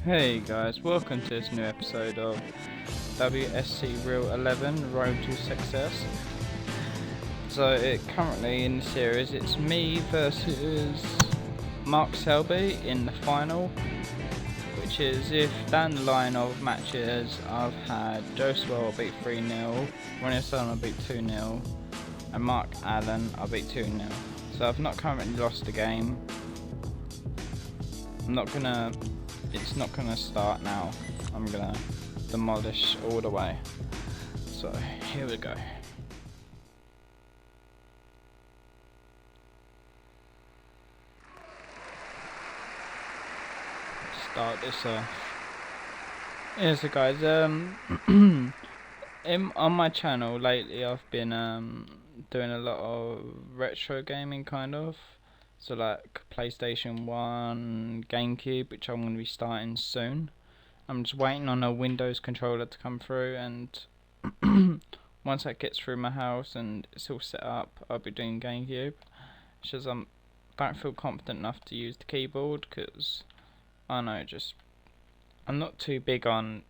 Hey guys, welcome to this new episode of WSC Real 11 Road to Success. So currently in the series it's me versus Mark Selby in the final, which is if down the line of matches I've had Joe Swell beat 3-0, Ronnie Son I beat 2-0 and Mark Allen I beat 2-0. So I've not currently lost a game. It's not gonna start now. I'm gonna demolish all the way. So here we go. Start this off. Yeah, so guys, on my channel lately I've been doing a lot of retro gaming kind of. So like PlayStation 1, GameCube, which I'm going to be starting soon. I'm just waiting on a Windows controller to come through, and once that gets through my house and it's all set up, I'll be doing GameCube. It's just don't feel confident enough to use the keyboard because I don't know, I'm not too big on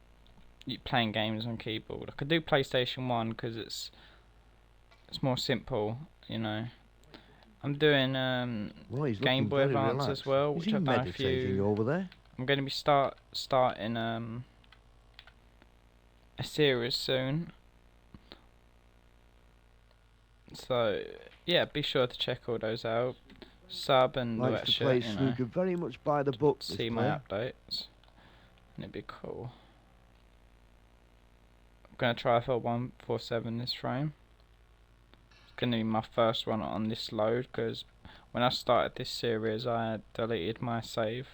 playing games on keyboard. I could do PlayStation 1 because it's more simple, you know. I'm doing Game Boy Advance as well, which I've done a few. Over there? I'm going to be starting a series soon. So yeah, be sure to check all those out. Sub and all that shit, you know. Very much by the book. See my updates, and it'd be cool. I'm gonna try for 147 this frame. It's gonna be my first one on this load because when I started this series I had deleted my save.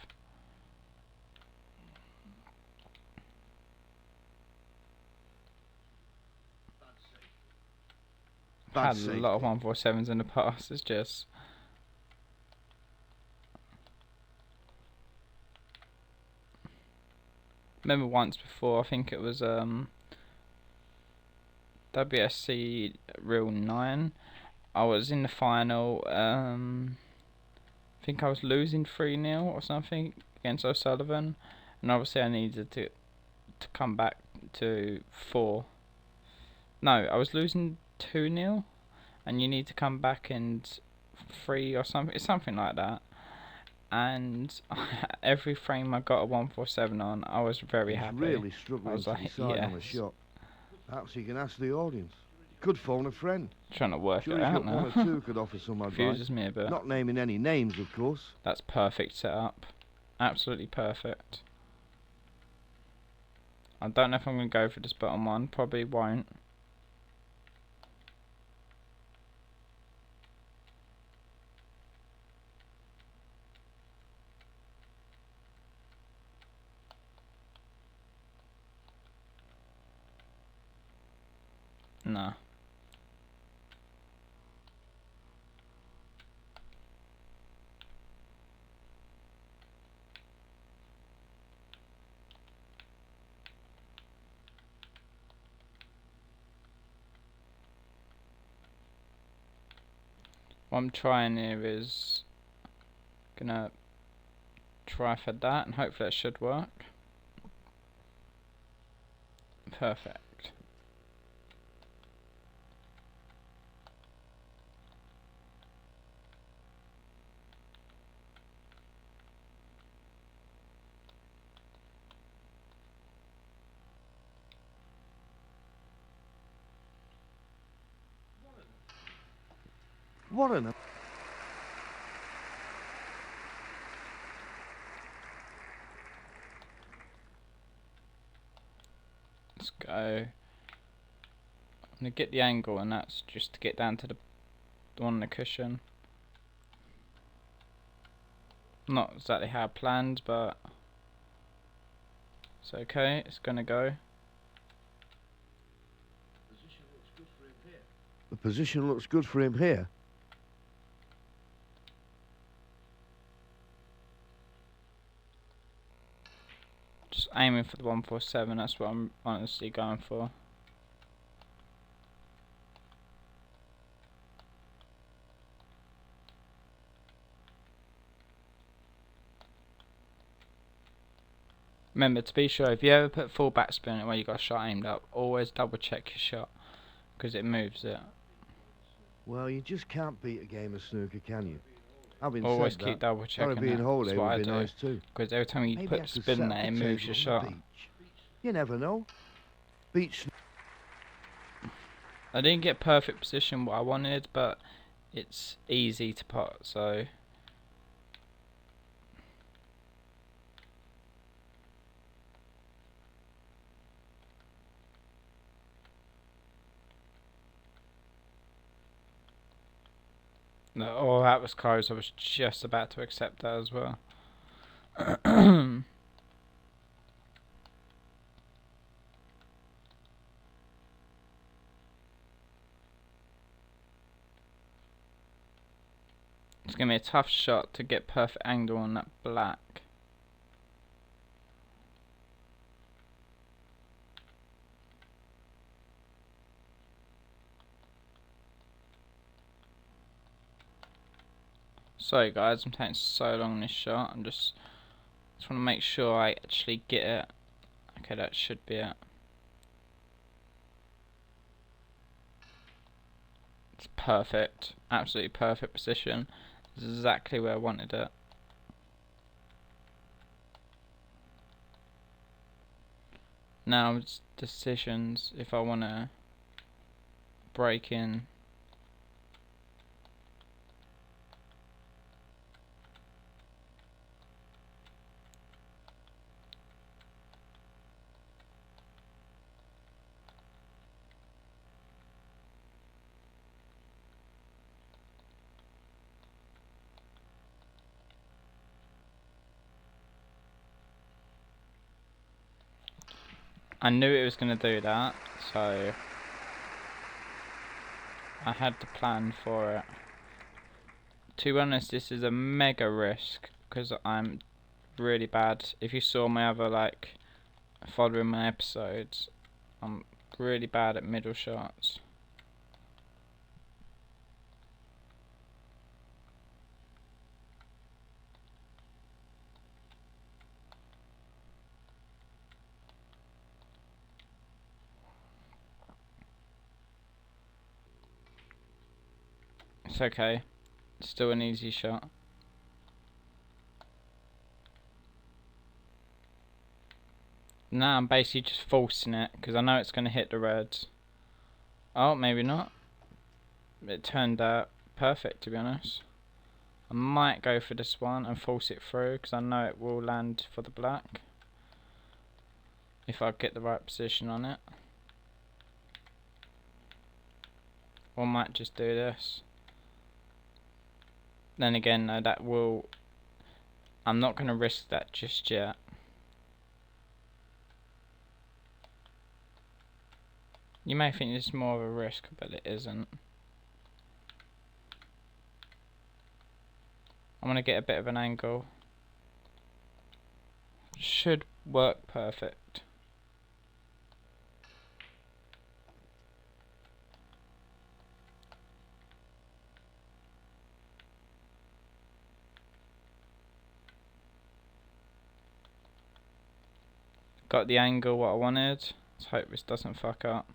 I've had a lot of 147s in the past. It's just remember once before, I think it was WSC Real 9. I was in the final. I think I was losing 3-0 or something against O'Sullivan, and obviously I needed to come back to 4. No, I was losing 2-0, and you need to come back and 3 or something. It's something like that. And every frame I got a 147 on, I was very happy. Really struggling I was like, to decide on a shot. Perhaps you can ask the audience. You could phone a friend. Trying to work it out now. One or two could offer some advice. Confuses me a bit. Not naming any names, of course. That's perfect setup. Absolutely perfect. I don't know if I'm going to go for this bottom one. Probably won't. Nah. What I'm trying here is gonna try for that, and hopefully it should work. Perfect. What an... Let's go. I'm gonna get the angle, and that's just to get down to the one on the cushion. Not exactly how I planned, but it's okay. It's gonna go. The position looks good for him here. Just aiming for the 147. That's what I'm honestly going for. Remember, to be sure, if you ever put full backspin where you got a shot aimed up, always double check your shot, because it moves it. Well, you just can't beat a game of snooker, can you? Having Always said keep that, double checking it. Caribbean That's holiday what would I be do. nice too. Because every time you Maybe I put could spin set there, up it a moves table your on the shot. beach. You never know. Beach. I didn't get perfect position what I wanted, but it's easy to put, so... No, oh, that was close. I was just about to accept that as well. It's going to be a tough shot to get perfect angle on that black. Sorry guys, I'm taking so long on this shot. Just want to make sure I actually get it. Okay, that should be it. It's perfect. Absolutely perfect position. Exactly where I wanted it. Now it's decisions if I want to break in. I knew it was going to do that, so I had to plan for it. To be honest, this is a mega risk because I'm really bad. If you saw my other following my episodes, I'm really bad at middle shots. It's okay. It's still an easy shot. Now I'm basically just forcing it because I know it's going to hit the reds. Oh, maybe not. It turned out perfect, to be honest. I might go for this one and force it through because I know it will land for the black if I get the right position on it. Or I might just do this. Then again, no, that will... I'm not going to risk that just yet. You may think it's more of a risk, but it isn't. I'm going to get a bit of an angle. Should work perfect. Got the angle what I wanted. Let's hope this doesn't fuck up.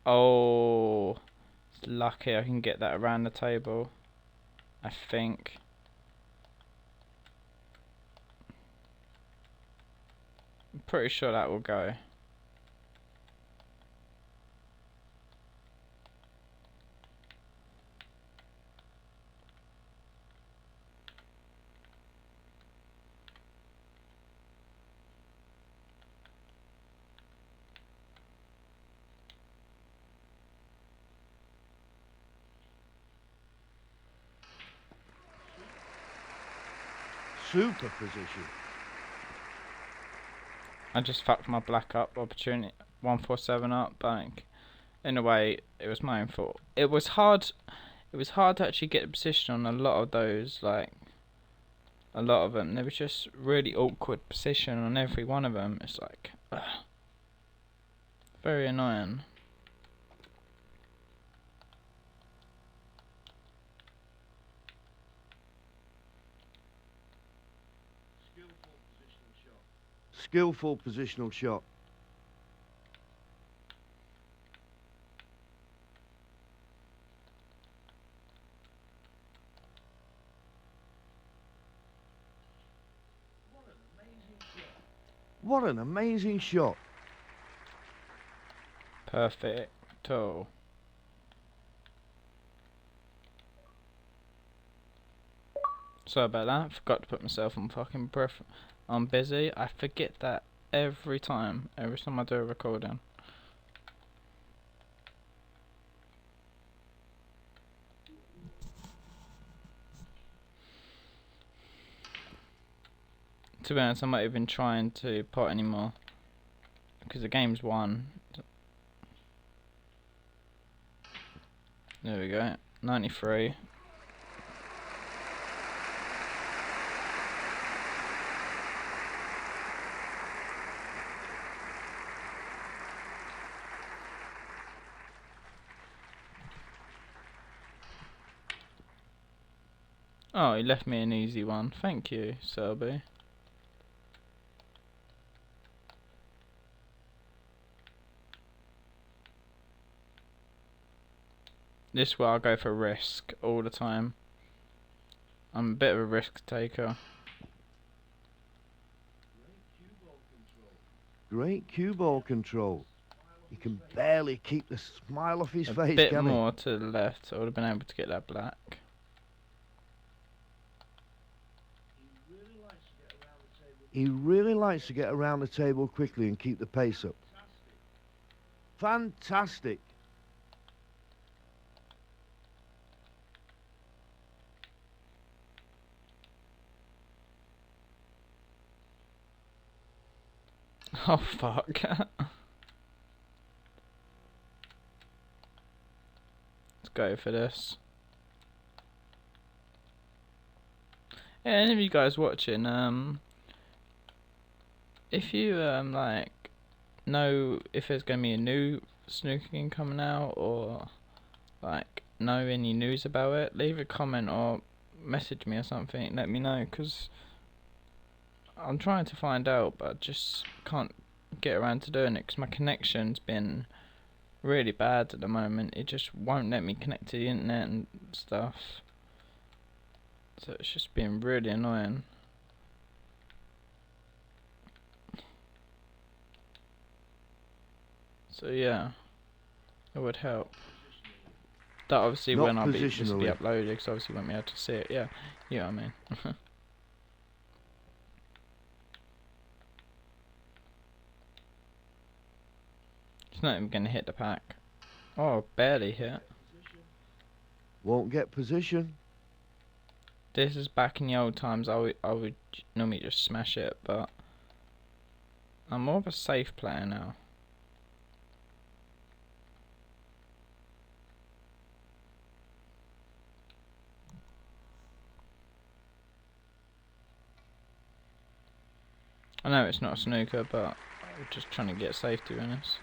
Oh, it's lucky I can get that around the table, I think. I'm pretty sure that will go. Super position. I just fucked my black up opportunity. 147 up, but in a way it was my own fault. It was hard to actually get a position on a lot of those, a lot of them. There was just really awkward position on every one of them. It's like, ugh, very annoying. Skillful positional shot. What an amazing shot. Perfecto. Sorry about that. Forgot to put myself on fucking breath. I'm busy. I forget that every time. Every time I do a recording. To be honest, I'm not even trying to pot anymore because the game's won. There we go. 93. Oh, he left me an easy one. Thank you, Selby. This is where I go for risk all the time. I'm a bit of a risk taker. Great cue ball control. He can barely keep the smile off his face, A bit can he? more to the left, so I would have been able to get that black. He really likes to get around the table quickly and keep the pace up. Fantastic. Oh fuck. Let's go for this. Yeah, any of you guys watching, if you like know if there's gonna be a new snooker game coming out, or like know any news about it, leave a comment or message me or something, let me know, because I'm trying to find out but I just can't get around to doing it because my connection's been really bad at the moment. It just won't let me connect to the internet and stuff, so it's just been really annoying. So yeah, it would help. That obviously Not when I'll be this will be positionally. uploaded, because obviously you won't be able to see it. Yeah, you know what I mean. It's not even gonna hit the pack. Oh, barely hit. Won't get position. This is back in the old times. I would normally just smash it, but I'm more of a safe player now. I know it's not a snooker, but I'm just trying to get safe, to be honest.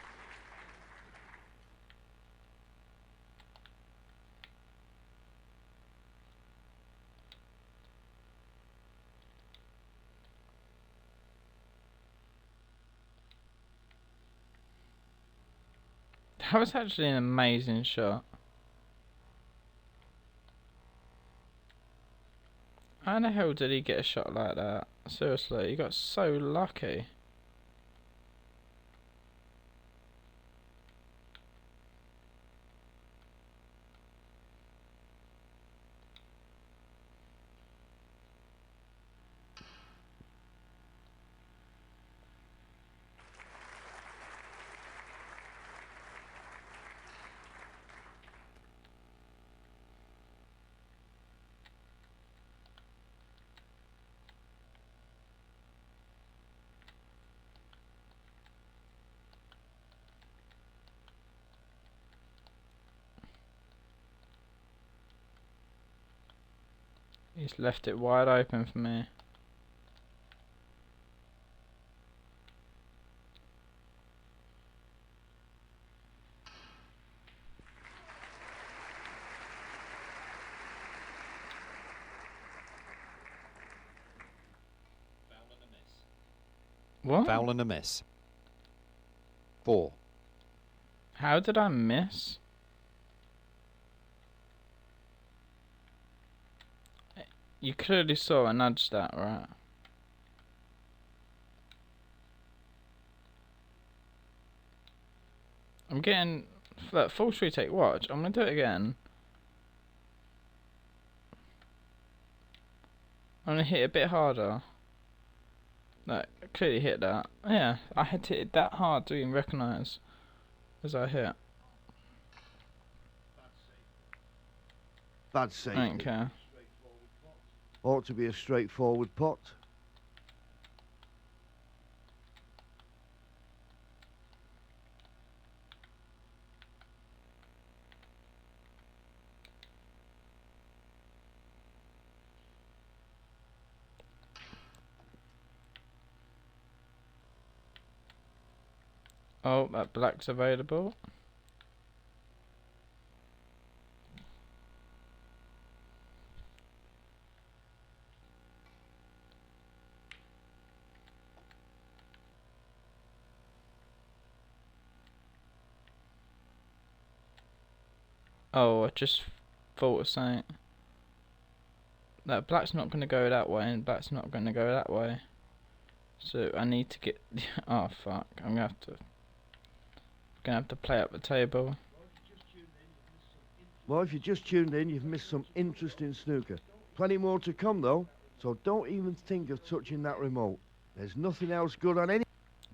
That was actually an amazing shot. How the hell did he get a shot like that? Seriously, he got so lucky. He's left it wide open for me. What? Foul and a miss. 4. How did I miss? You clearly saw I nudged that, right? I'm getting... Look, full retake, watch. I'm gonna do it again. I'm gonna hit it a bit harder. Like, I clearly hit that. Yeah, I had to hit it that hard to even recognise as I hit. Bad I save. don't care. Ought to be a straightforward pot. Oh, that black's available. Oh, I just thought of something. That black's not going to go that way, and black's not going to go that way. So I need to get... Oh, fuck. I'm going to have to play up the table. Well, if you just tuned in, you've missed some interesting snooker. Plenty more to come, though, so don't even think of touching that remote. There's nothing else good on any...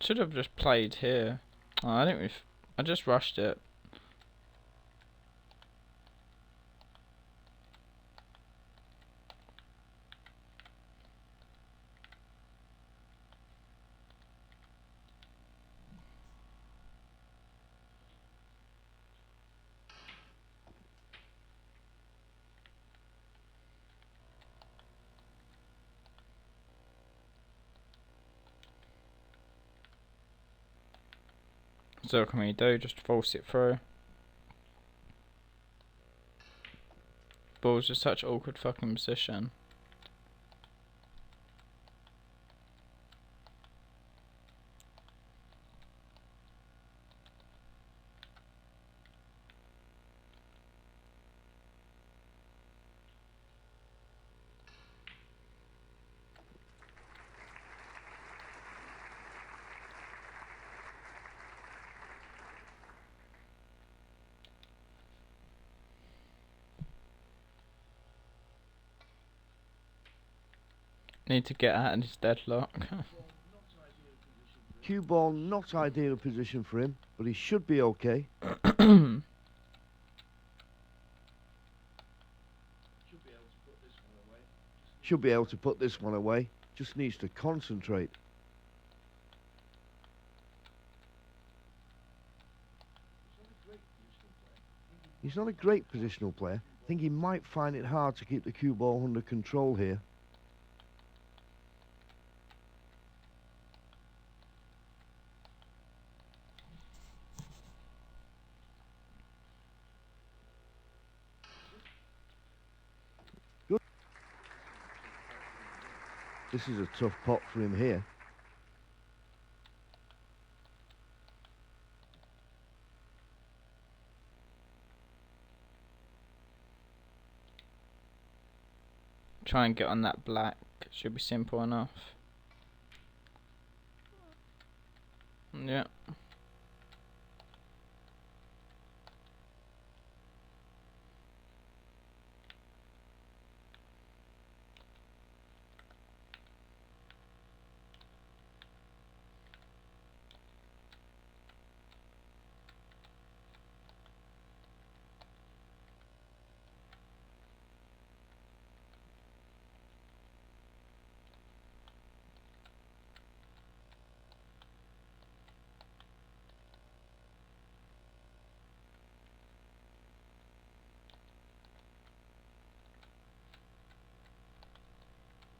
Should have just played here. Oh, I didn't... I just rushed it. So what can we do? Just force it through. Ball's just such awkward fucking position. Need to get out of this deadlock. Cue ball, not ideal position for him, but he should be okay. Should be able to put this one away. Just needs to concentrate. He's not a great positional player. I think he might find it hard to keep the cue ball under control here. Good. This is a tough pot for him here. Try and get on that black. Should be simple enough. Yeah.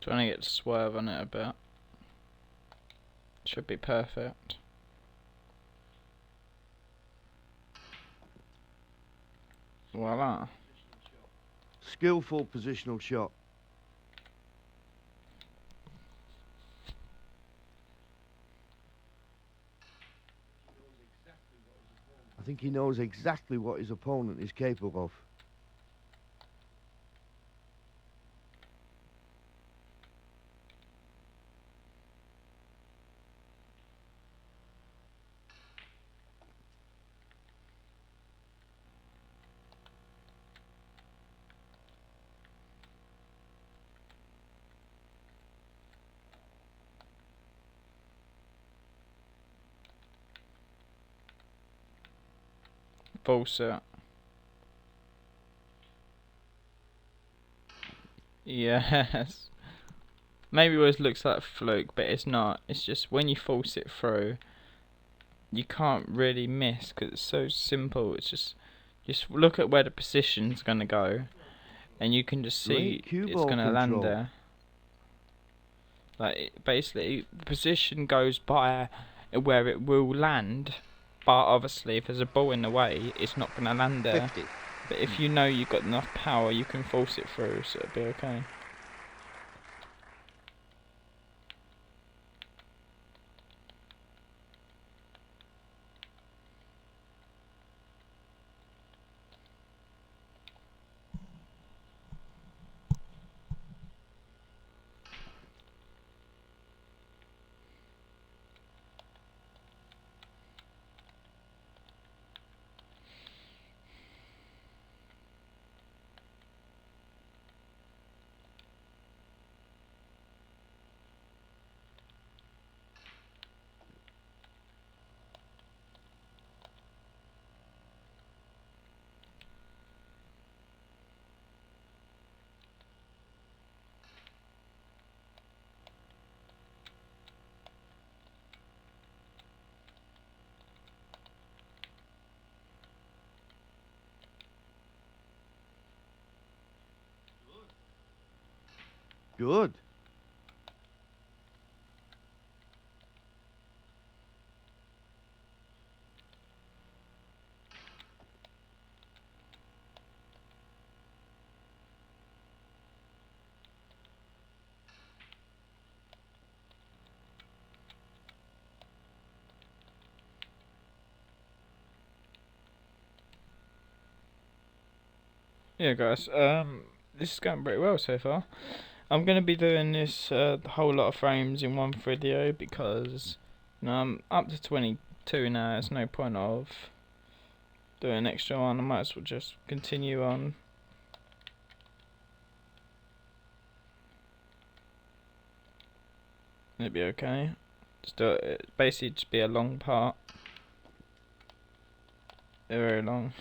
Trying to get swerve on it a bit. Should be perfect. Voila. Skillful positional shot. I think he knows exactly what his opponent is capable of. False it. Yes. Maybe it always looks like a fluke, but it's not. It's just when you force it through, you can't really miss because it's so simple. It's just look at where the position's gonna go, and you can just see Great cue it's ball gonna land control. there. Like basically, the position goes by where it will land, but obviously, if there's a ball in the way, it's not gonna land there. 50. But if you know you've got enough power, you can force it through, so it'll be okay. Good. Yeah, guys. This is going pretty well so far. I'm gonna be doing this the whole lot of frames in one video because I'm up to 22 now. There's no point of doing an extra one. I might as well just continue on. It'll be okay. Just do it. Basically, just be a long part. Very long.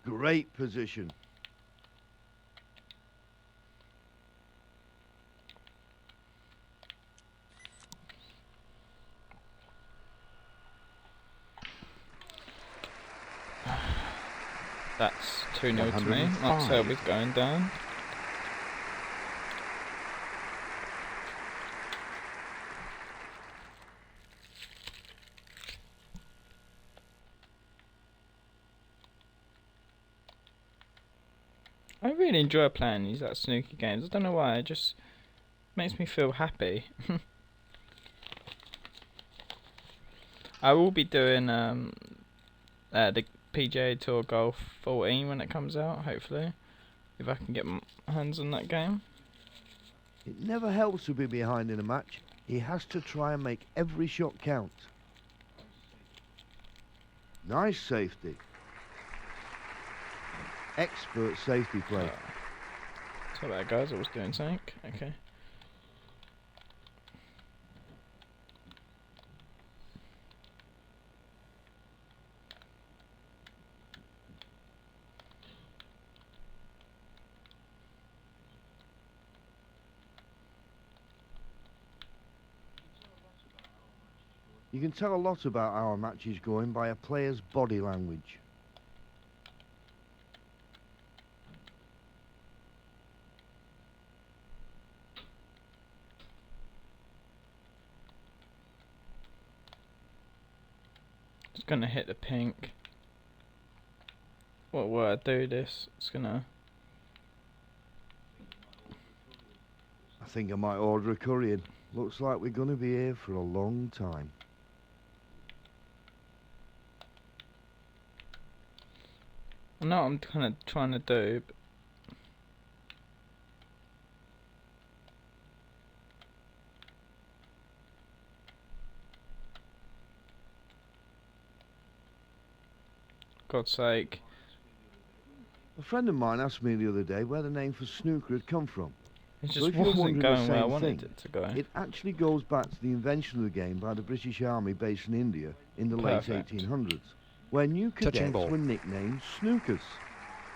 Great position. That's 2-0 to me. 105. Mark Selby's going down. I really enjoy playing these snooker games. I don't know why, it just makes me feel happy. I will be doing the PGA Tour Golf 14 when it comes out, hopefully, if I can get my hands on that game. It never helps to be behind in a match. He has to try and make every shot count. Nice safety. Expert safety play. So that guys, I was doing something. Okay. You can tell a lot about how a match is going by a player's body language. It's gonna hit the pink. What will I do this? It's gonna... I think I might order a curry in. Looks like we're going to be here for a long time. I know what I'm kind of trying to do, but God's sake. A friend of mine asked me the other day where the name for snooker had come from. It So just if you're wasn't wondering the going where I same wanted thing, it to go. it actually goes back to the invention of the game by the British Army based in India in the Perfect. late 1800s, where new Touching cadets ball. were nicknamed snookers.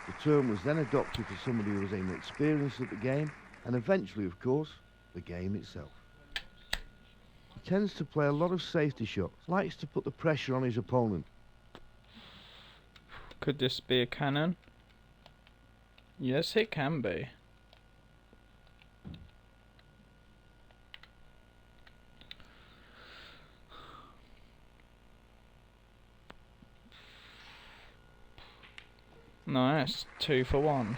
The term was then adopted for somebody who was inexperienced at the game, and eventually, of course, the game itself. He tends to play a lot of safety shots, likes to put the pressure on his opponent. Could this be a cannon? Yes, it can be. No, that's 2 for 1.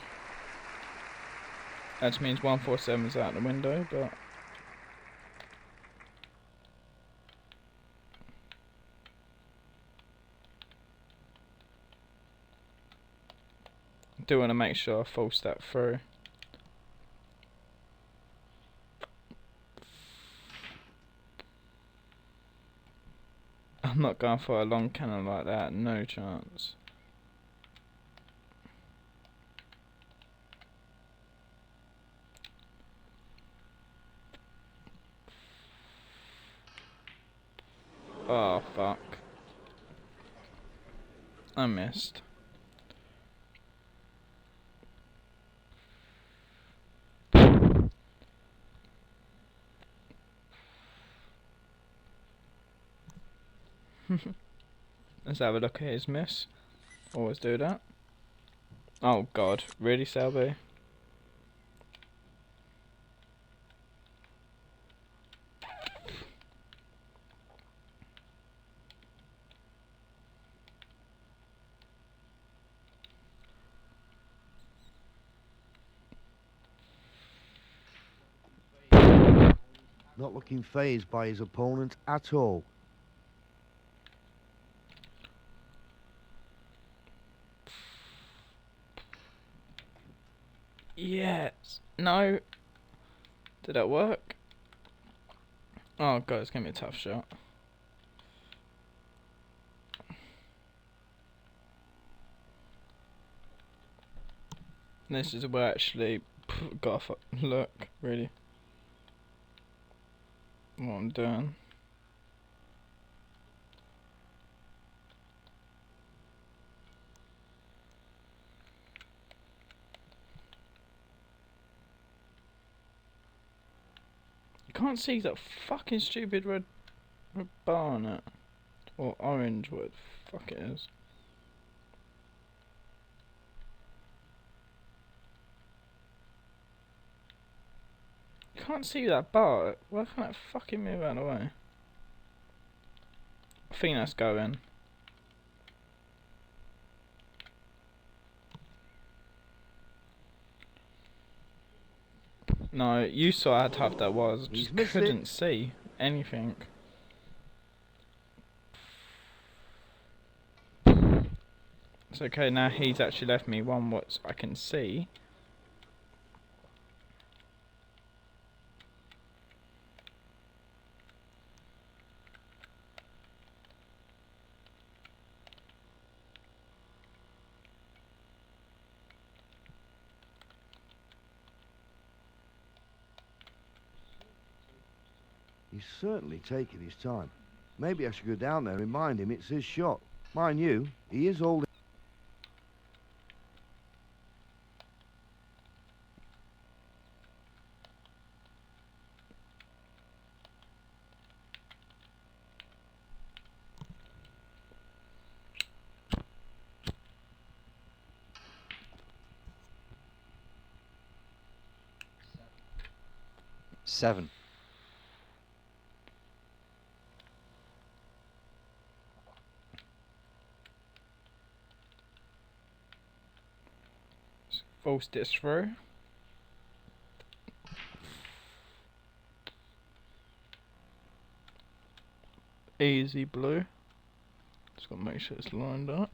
That means 147's out the window, but... I do want to make sure I force that through. I'm not going for a long cannon like that, no chance. Oh, fuck. I missed. Let's have a look at his miss. Always do that. Oh god, really, Selby? Not looking fazed by his opponent at all. Yes. No. Did that work? Oh god, it's gonna be a tough shot. This is where I actually got a look, really. What I'm doing. You can't see that fucking stupid red bar on it. Or orange, what the fuck it is. You can't see that bar. Why can't that fucking move out of the way? I think that's going. No, you saw how tough that was. He's Just missed couldn't it. see anything. It's okay, now he's actually left me one what I can see. He's certainly taking his time. Maybe I should go down there and remind him it's his shot. Mind you, he is holding. Seven. Force this through. Easy blue. Just gotta make sure it's lined up.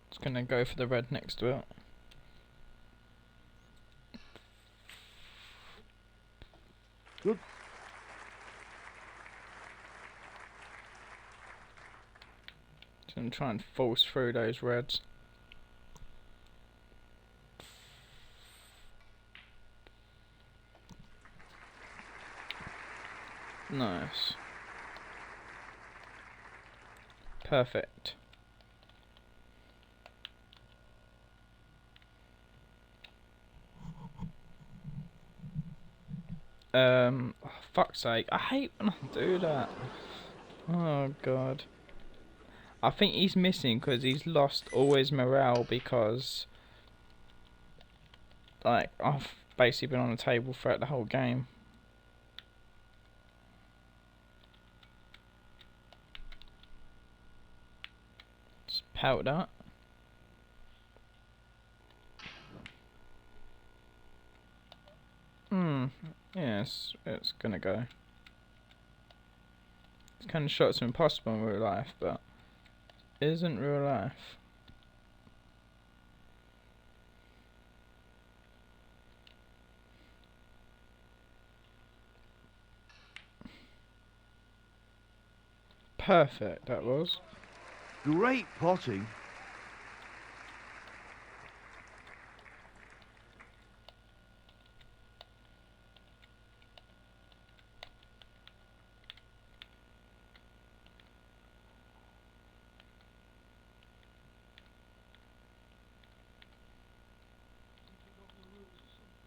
Just gonna go for the red next to it. Good. Just gonna try and force through those reds. Nice. Perfect. Oh, fuck's sake. I hate when I do that. Oh god. I think he's missing because he's lost all his morale because, like, I've basically been on the table throughout the whole game. Just pout that. Yes, it's gonna go. This kind of shot's impossible in real life, but isn't real life. Perfect, that was. Great potting.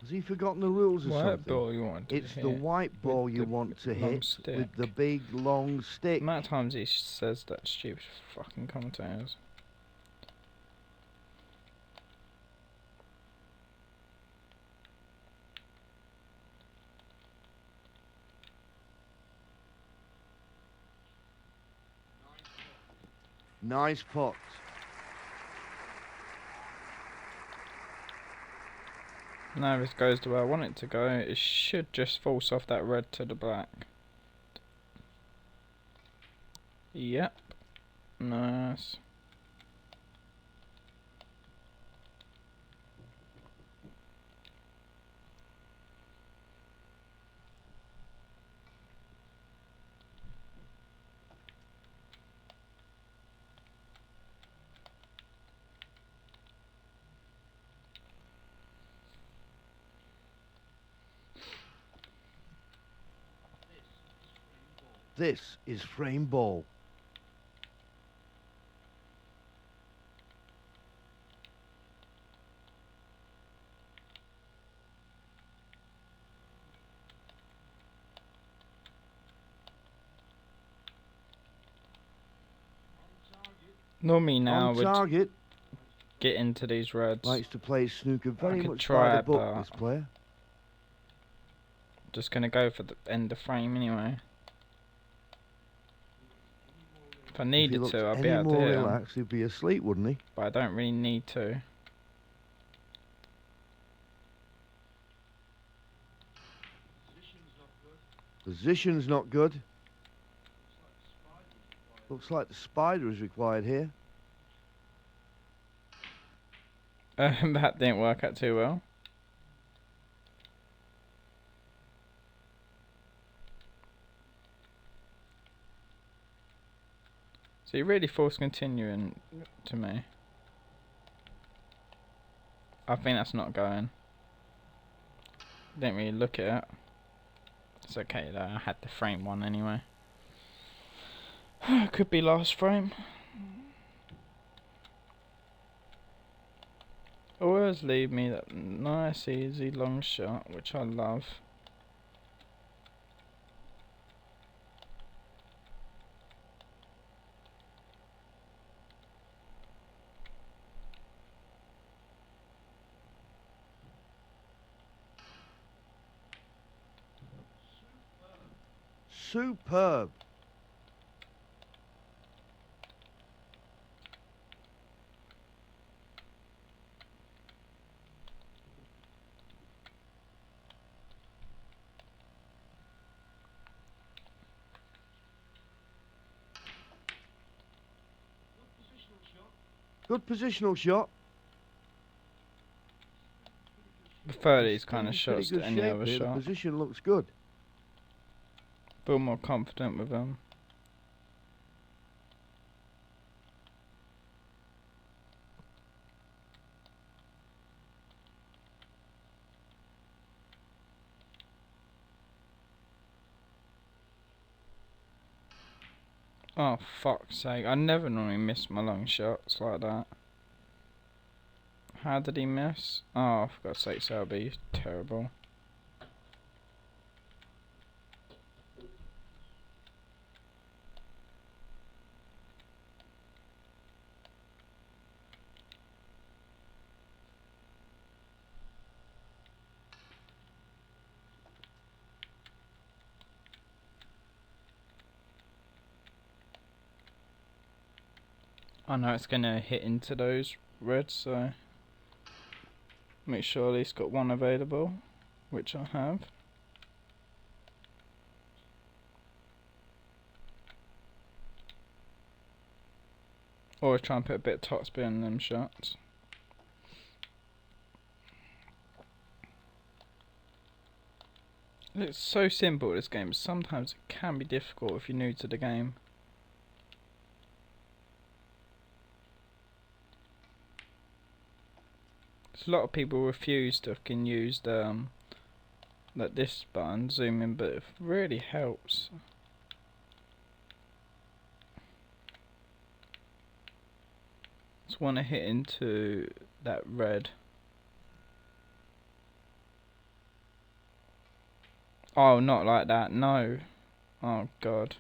Has he forgotten the rules or What something? ball you want to It's hit? the white ball with you the want to long hit stick. with the big long stick. The amount of times he says that stupid fucking commentators. Nice pot. Now if this goes the way I want it to go, it should just force off that red to the black. Yep. Nice. This is frame ball. Normally now On would target. get into these reds. Likes to play snooker very could much try, by the book, but this player. Just gonna go for the end of frame anyway. If I needed if he to, I'd looked be any able to more hit him, relaxed, he'd be asleep, wouldn't he? but I don't really need to. Position's not good. Looks like the spider is required here. That didn't work out too well. So you really forced continuing to me. I think that's not going. Didn't really look at it. It's okay though, I had the frame one anyway. Could be last frame. Always leave me that nice easy long shot, which I love. Superb. Good positional shot. Prefer these kind of He's in pretty shots good to any shape other here. The shot. position looks good. Feel more confident with them. Oh, fuck's sake. I never normally miss my long shots like that. How did he miss? Oh, for God's sake, that'll be terrible. I know it's gonna hit into those reds, so make sure at least got one available, which I have. Always try and put a bit of top spin in them shots. It's so simple, this game, but sometimes it can be difficult if you're new to the game. A lot of people refuse to fucking use the like this button, zoom in, but it really helps. Just want to hit into that red. Oh, not like that, no. Oh god.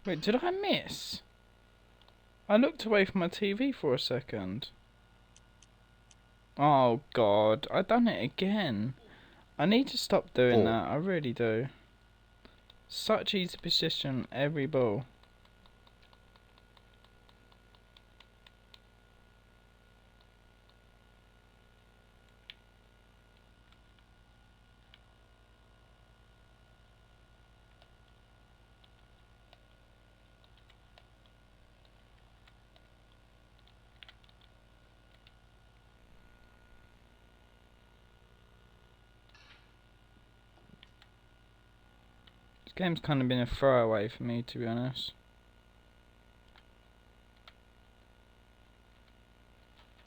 Wait, did I miss? I looked away from my TV for a second. Oh god, I done it again. I need to stop doing that, I really do. Such easy position every ball. This game's kind of been a throwaway for me, to be honest.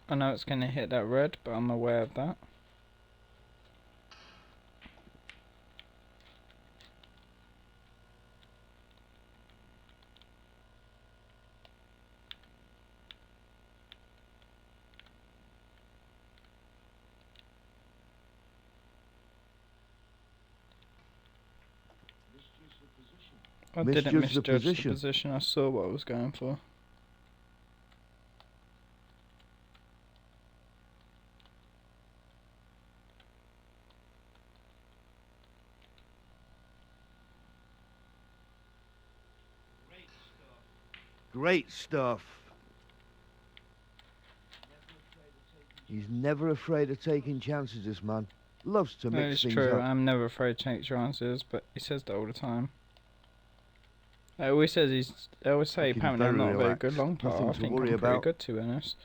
I know it's going to hit that red, but I'm aware of that. I didn't misjudge the position, I saw what I was going for. Great stuff. He's never afraid of taking chances, this man. Loves to mix things true, up. I'm never afraid to take chances, but he says that all the time. I always say apparently I'm not a very good long putter. I think I'm pretty good, to be honest.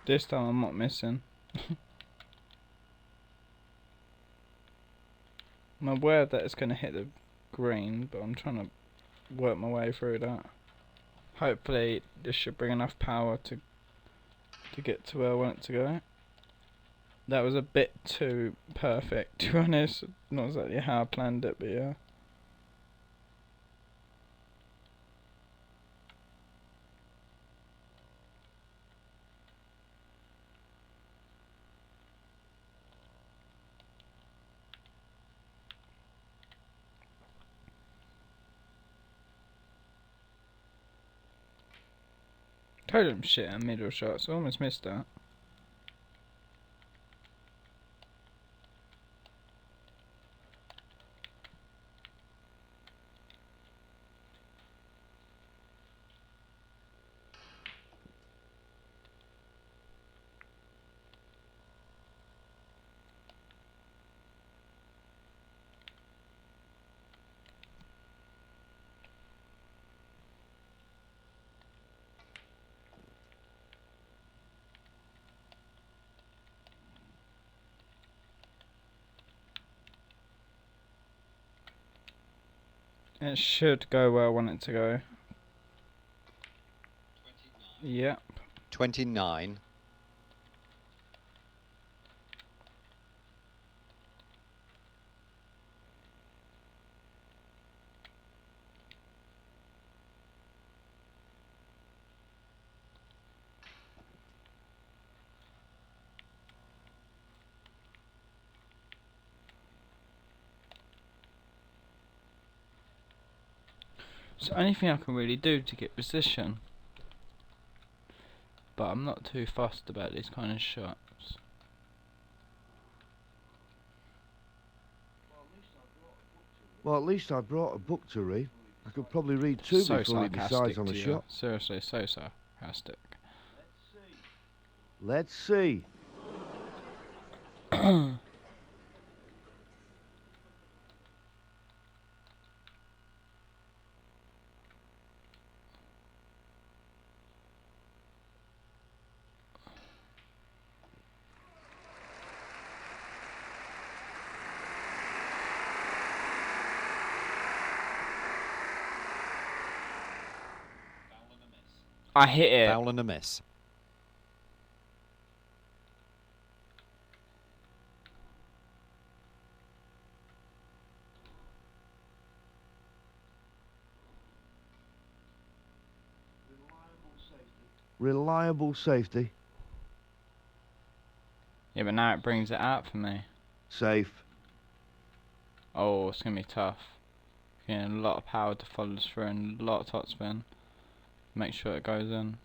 This time I'm not missing. I'm aware that it's going to hit the green, but I'm trying to work my way through that. Hopefully this should bring enough power to get to where I want it to go. That was a bit too perfect, to be honest. Not exactly how I planned it, but yeah. Told him shit at middle shots. Almost missed that. It should go where I want it to go. Yep. 29. It's the only thing I can really do to get position. But I'm not too fussed about these kind of shots. Well, at least I brought a book to read. I could probably read two So before he decides sarcastic on a to you. shot. Seriously, so sarcastic. Let's see. I hit it. Foul and a miss. Reliable safety. Yeah, but now it brings it out for me. Safe. Oh, it's gonna be tough. Yeah, a lot of power to follow through and a lot of topspin. Make sure it goes in.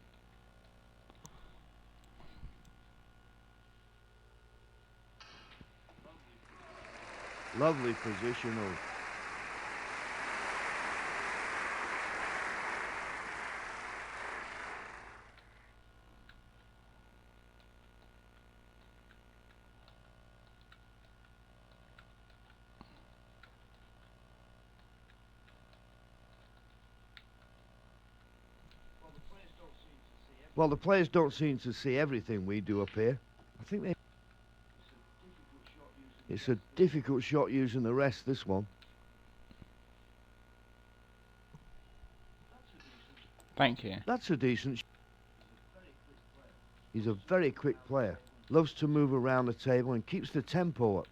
Lovely positional. Well, the players don't seem to see everything we do up here. I think they... It's a difficult shot using the rest, this one. Thank you. That's a decent... He's a very quick player. Loves to move around the table and keeps the tempo up.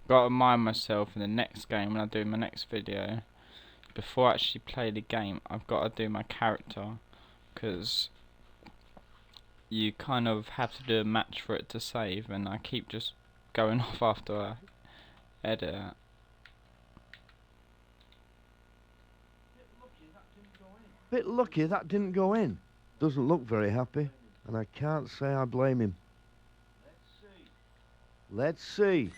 Gotta remind myself in the next game when I do my next video, before I actually play the game, I've got to do my character, because you kind of have to do a match for it to save, and I keep just going off after I edit it. Bit lucky that didn't go in. Doesn't look very happy, and I can't say I blame him. Let's see.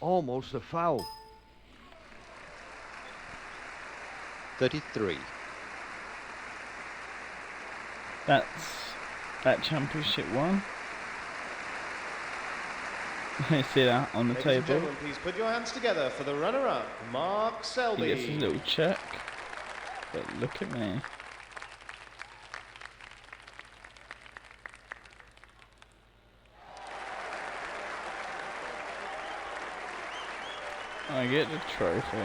Almost a foul. 33. That's that championship one. You see that on the Ladies and table? gentlemen, please put your hands together for the runner-up, Mark Selby. He gets his little check. But look at me. I get the trophy.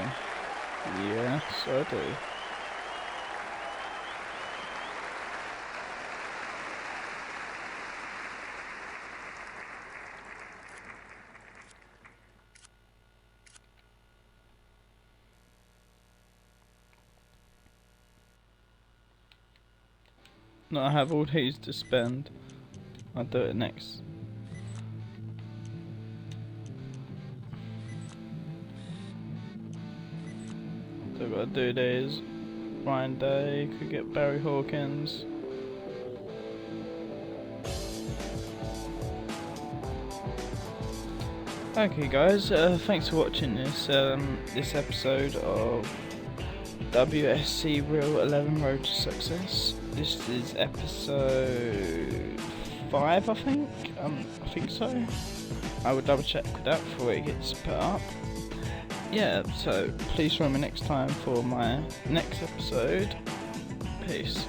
Yes, I do. not have all these to spend. I'll do it next. So I've got to do these. Ryan Day, could get Barry Hawkins. Okay guys, thanks for watching this episode of WSC Real 11 Road to Success. This is episode 5, I think. I think so. I will double check that before it gets put up. Yeah, so please join me next time for my next episode. Peace.